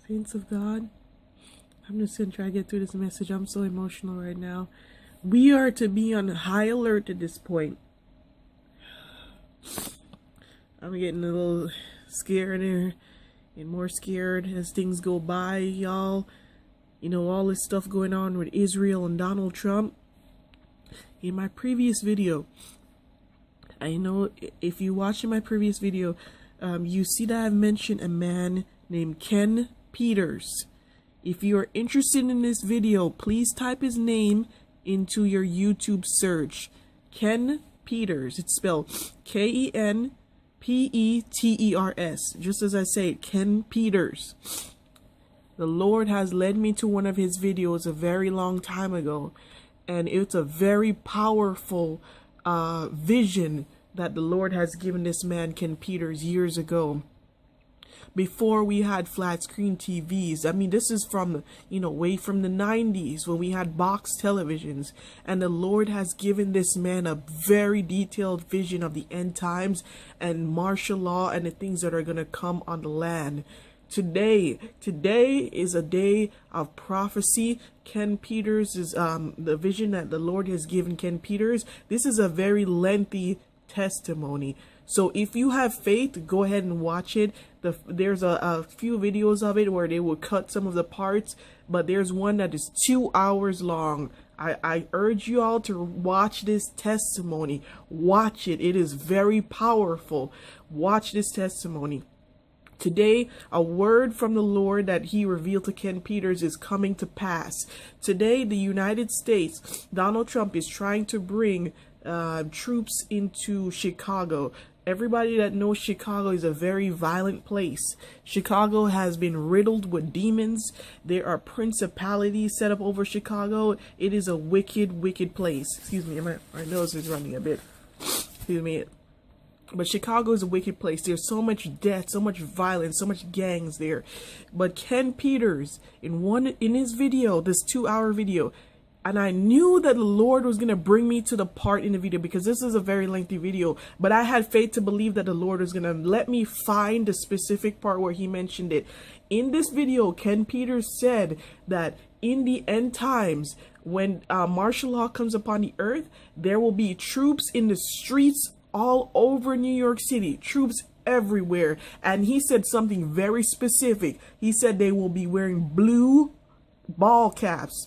Saints of God, I'm just going to try to get through this message. I'm so emotional right now. We are to be on high alert at this point. I'm getting a little scared and more scared as things go by, y'all. You know, all this stuff going on with Israel and Donald Trump. In my previous video, I know if you watch in my previous video, you see that I've mentioned a man named Ken Peters. If you are interested in this video, please type his name into your YouTube search. Ken Peters. It's spelled Kenpeters. Just as I say it, Ken Peters. The Lord has led me to one of his videos a very long time ago, and it's a very powerful vision that the Lord has given this man, Ken Peters, years ago. Before we had flat screen TVs. I mean, this is from, way from the 90s when we had box televisions. And the Lord has given this man a very detailed vision of the end times and martial law and the things that are going to come on the land. Today is a day of prophecy. Ken Peters is the vision that the Lord has given Ken Peters. This is a very lengthy testimony. So if you have faith, go ahead and watch it. There's a few videos of it where they will cut some of the parts, but there's one that is 2 hours long. I urge you all to watch this testimony. Watch it. It is very powerful. Watch this testimony. Today, a word from the Lord that he revealed to Ken Peters is coming to pass. Today, the United States, Donald Trump is trying to bring troops into Chicago. Everybody that knows Chicago is a very violent place. Chicago has been riddled with demons. There are principalities set up over Chicago. It is a wicked, wicked place. Excuse me, my nose is running a bit. Excuse me. But Chicago is a wicked place. There's so much death, so much violence, so much gangs there. But Ken Peters, in his video, this 2-hour video, and I knew that the Lord was going to bring me to the part in the video because this is a very lengthy video. But I had faith to believe that the Lord was going to let me find the specific part where he mentioned it. In this video, Ken Peters said that in the end times, when martial law comes upon the earth, there will be troops in the streets all over New York City. Troops everywhere. And he said something very specific. He said they will be wearing blue ball caps.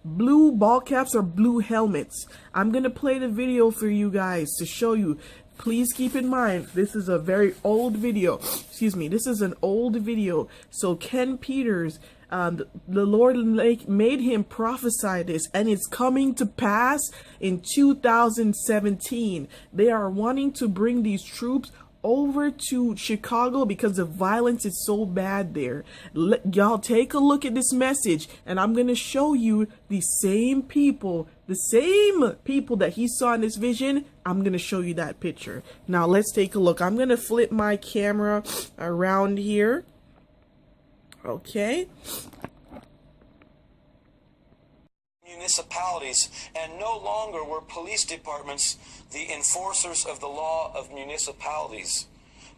Blue ball caps or blue helmets. I'm going to play the video for you guys to show you. Please keep in mind, this is a very old video. This is an old video. So Ken Peters, the Lord made him prophesy this, and it's coming to pass in 2017. They are wanting to bring these troops over to Chicago because the violence is so bad there. Y'all take a look at this message, and I'm going to show you the same people that he saw in this vision. I'm going to show you that picture. Now let's take a look. I'm going to flip my camera around here. Okay. Municipalities, and no longer were police departments the enforcers of the law of municipalities,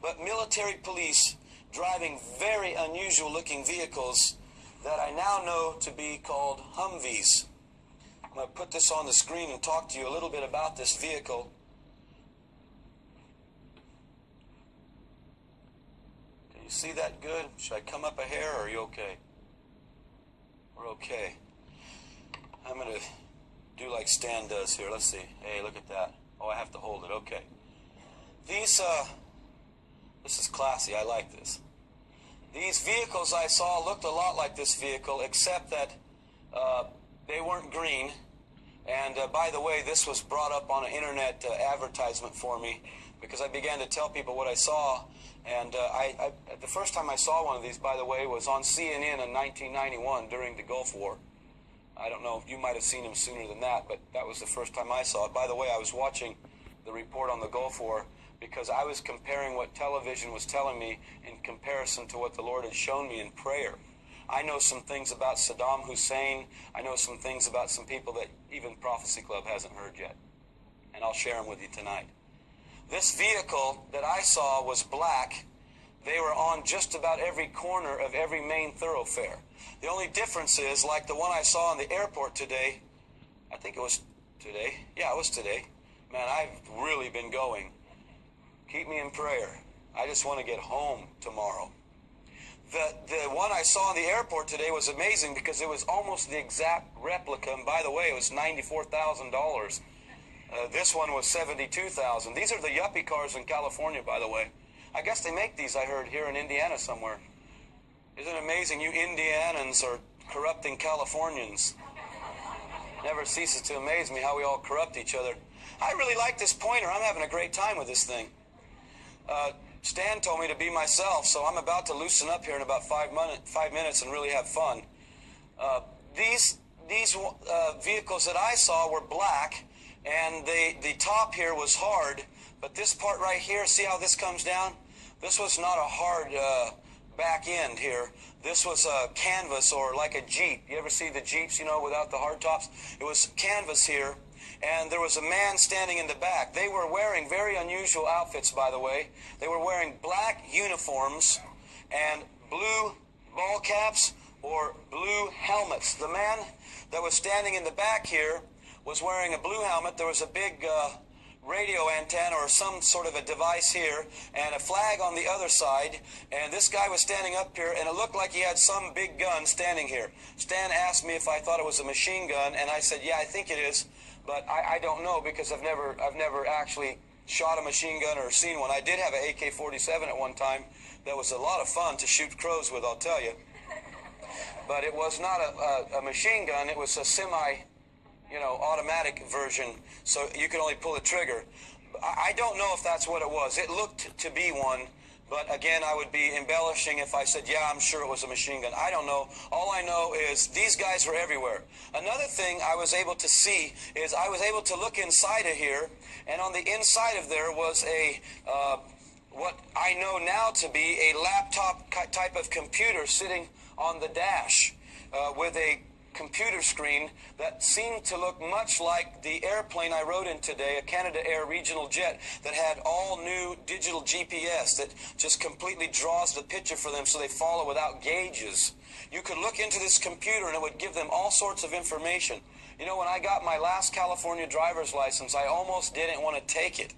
but military police driving very unusual looking vehicles that I now know to be called Humvees. I'm going to put this on the screen and talk to you a little bit about this vehicle. Can you see that good? Should I come up a hair, or are you okay? We're okay. I'm going to do like Stan does here. Let's see. Hey, look at that. Oh, I have to hold it. Okay. This is classy. I like this. These vehicles I saw looked a lot like this vehicle, except that they weren't green. And by the way, this was brought up on an internet advertisement for me because I began to tell people what I saw. And the first time I saw one of these, by the way, was on CNN in 1991 during the Gulf War. I don't know, you might have seen him sooner than that, but that was the first time I saw it. By the way, I was watching the report on the Gulf War because I was comparing what television was telling me in comparison to what the Lord had shown me in prayer. I know some things about Saddam Hussein. I know some things about some people that even Prophecy Club hasn't heard yet. And I'll share them with you tonight. This vehicle that I saw was black. They were on just about every corner of every main thoroughfare. The only difference is, like the one I saw in the airport today, I think it was today. Yeah, it was today. Man, I've really been going. Keep me in prayer. I just want to get home tomorrow. The one I saw in the airport today was amazing because it was almost the exact replica. And by the way, it was $94,000. This one was $72,000. These are the yuppie cars in California, by the way. I guess they make these, I heard, here in Indiana somewhere. Isn't it amazing? You Indianans are corrupting Californians. Never ceases to amaze me how we all corrupt each other. I really like this pointer. I'm having a great time with this thing. Stan told me to be myself, so I'm about to loosen up here in about 5 minutes and really have fun. These vehicles that I saw were black, and the top here was hard, but this part right here, see how this comes down? This was not a hard back end here. This was a canvas, or like a Jeep. You ever see the Jeeps, you know, without the hard tops? It was canvas here. And there was a man standing in the back. They were wearing very unusual outfits, by the way. They were wearing black uniforms and blue ball caps or blue helmets. The man that was standing in the back here was wearing a blue helmet. There was a big radio antenna or some sort of a device here and a flag on the other side. And this guy was standing up here, and it looked like he had some big gun standing here. Stan asked me if I thought it was a machine gun, and I said, yeah, I think it is. But I don't know, because I've never actually shot a machine gun or seen one. I did have an AK-47 at one time. That was a lot of fun to shoot crows with, I'll tell you. But it was not a machine gun. It was a automatic version, so you could only pull the trigger. I don't know if that's what it was. It looked to be one. But again, I would be embellishing if I said, yeah, I'm sure it was a machine gun. I don't know. All I know is these guys were everywhere. Another thing I was able to see is I was able to look inside of here, and on the inside of there was a, what I know now to be a laptop type of computer sitting on the dash with a computer screen that seemed to look much like the airplane I rode in today, a Canada Air regional jet that had all new digital GPS that just completely draws the picture for them so they follow without gauges. You could look into this computer and it would give them all sorts of information. You know, when I got my last California driver's license, I almost didn't want to take it.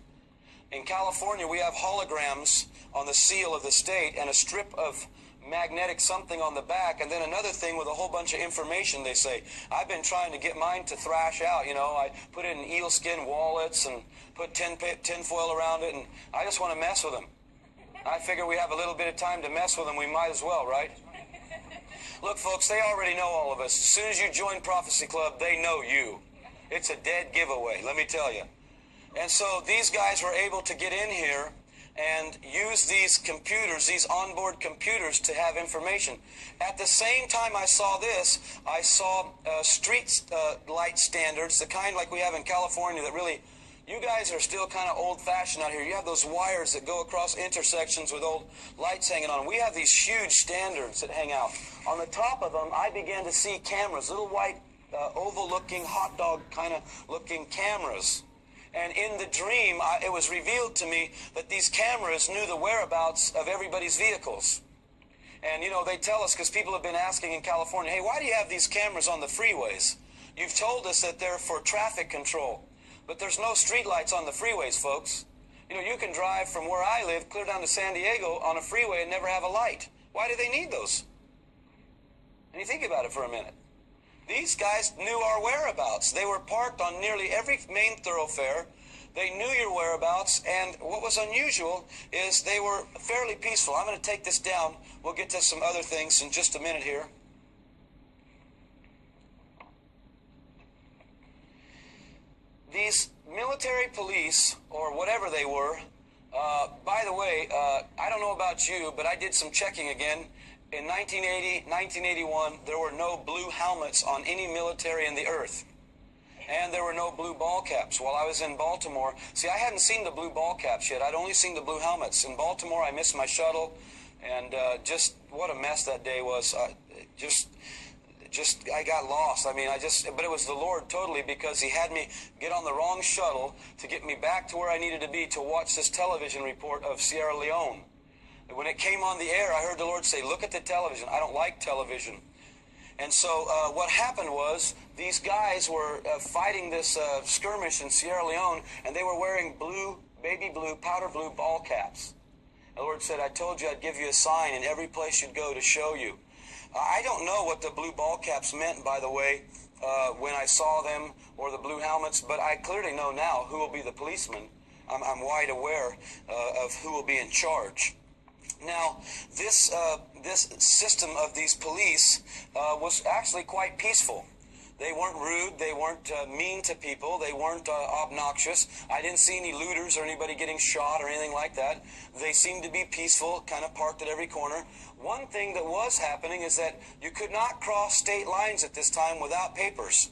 In California, we have holograms on the seal of the state and a strip of magnetic something on the back, and then another thing with a whole bunch of information. They say, I've been trying to get mine to thrash out, you know. I put it in eelskin wallets and put tin foil around it, and I just want to mess with them. I figure we have a little bit of time to mess with them, we might as well, right? Look, folks, they already know all of us. As soon as you join Prophecy Club, they know you. It's a dead giveaway, let me tell you. And so these guys were able to get in here and use these computers, these onboard computers, to have information. At the same time I saw this, I saw street light standards, the kind like we have in California that really, you guys are still kind of old-fashioned out here. You have those wires that go across intersections with old lights hanging on. We have these huge standards that hang out. On the top of them, I began to see cameras, little white oval-looking, hot dog kind of looking cameras. And in the dream, it was revealed to me that these cameras knew the whereabouts of everybody's vehicles. And, you know, they tell us, because people have been asking in California, hey, why do you have these cameras on the freeways? You've told us that they're for traffic control. But there's no street lights on the freeways, folks. You know, you can drive from where I live clear down to San Diego on a freeway and never have a light. Why do they need those? And you think about it for a minute. These guys knew our whereabouts. They were parked on nearly every main thoroughfare. They knew your whereabouts, and what was unusual is they were fairly peaceful. I'm going to take this down. We'll get to some other things in just a minute here. These military police, or whatever they were, by the way, I don't know about you, but I did some checking again. In 1980, 1981, there were no blue helmets on any military in the earth. And there were no blue ball caps. While I was in Baltimore, see, I hadn't seen the blue ball caps yet. I'd only seen the blue helmets. In Baltimore, I missed my shuttle, and just what a mess that day was. I got lost. I mean, but it was the Lord totally, because he had me get on the wrong shuttle to get me back to where I needed to be to watch this television report of Sierra Leone. When it came on the air, I heard the Lord say, look at the television. I don't like television. And so what happened was these guys were fighting this skirmish in Sierra Leone, and they were wearing baby blue, powder blue ball caps. The Lord said, I told you I'd give you a sign in every place you'd go to show you. I don't know what the blue ball caps meant, by the way, when I saw them, or the blue helmets, but I clearly know now who will be the policeman. I'm wide aware of who will be in charge. Now, this system of these police was actually quite peaceful. They weren't rude. They weren't mean to people. They weren't obnoxious. I didn't see any looters or anybody getting shot or anything like that. They seemed to be peaceful, kind of parked at every corner. One thing that was happening is that you could not cross state lines at this time without papers.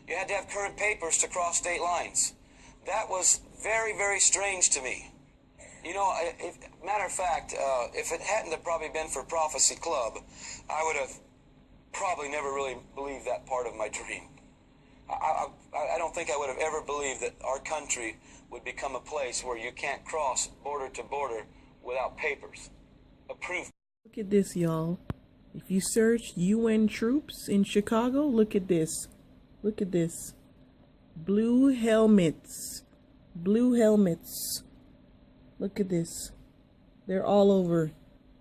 You had to have current papers to cross state lines. That was very, very strange to me. You know, matter of fact, if it hadn't have probably been for Prophecy Club, I would have probably never really believed that part of my dream. I don't think I would have ever believed that our country would become a place where you can't cross border to border without papers. Approved. Look at this, y'all. If you search UN troops in Chicago, look at this. Look at this. Blue helmets. Blue helmets. Look at this. They're all over.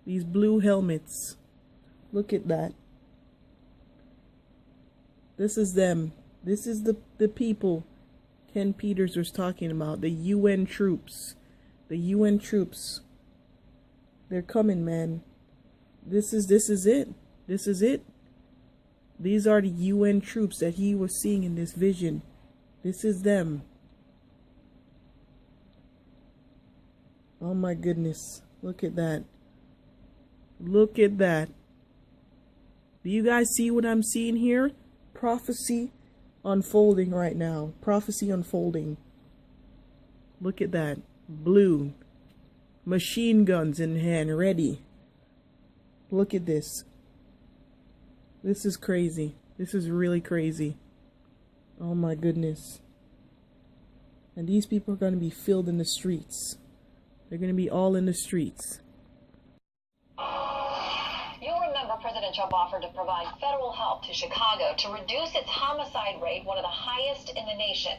These blue helmets. Look at that. This is them. This is the people Ken Peters was talking about. The UN troops. The UN troops. They're coming, man. This is it. This is it. These are the UN troops that he was seeing in this vision. This is them. Oh my goodness. Look at that. Look at that. Do you guys see what I'm seeing here? Prophecy unfolding right now. Prophecy unfolding. Look at that. Blue. Machine guns in hand, ready. Look at this. This is crazy. This is really crazy. Oh my goodness. And these people are going to be filled in the streets. They're going to be all in the streets. You'll remember President Trump offered to provide federal help to Chicago to reduce its homicide rate, one of the highest in the nation.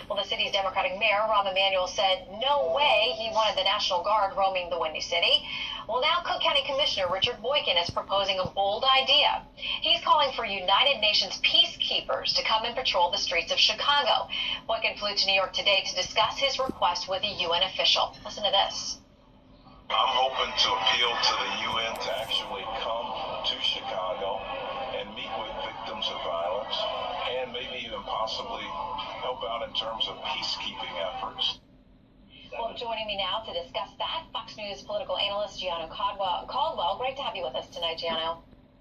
Well, the city's Democratic mayor, Rahm Emanuel, said no way he wanted the National Guard roaming the Windy City. Well, now Cook County Commissioner Richard Boykin is proposing a bold idea. He's calling for United Nations peacekeepers to come and patrol the streets of Chicago. Boykin flew to New York today to discuss his request with a UN official. Listen to this. I'm hoping to appeal to the UN to actually come to Chicago and meet with victims of violence and maybe even possibly help out in terms of peacekeeping efforts. Well, joining me now to discuss that, Fox News political analyst Gianno Caldwell. Great to have you with us tonight, Gianno.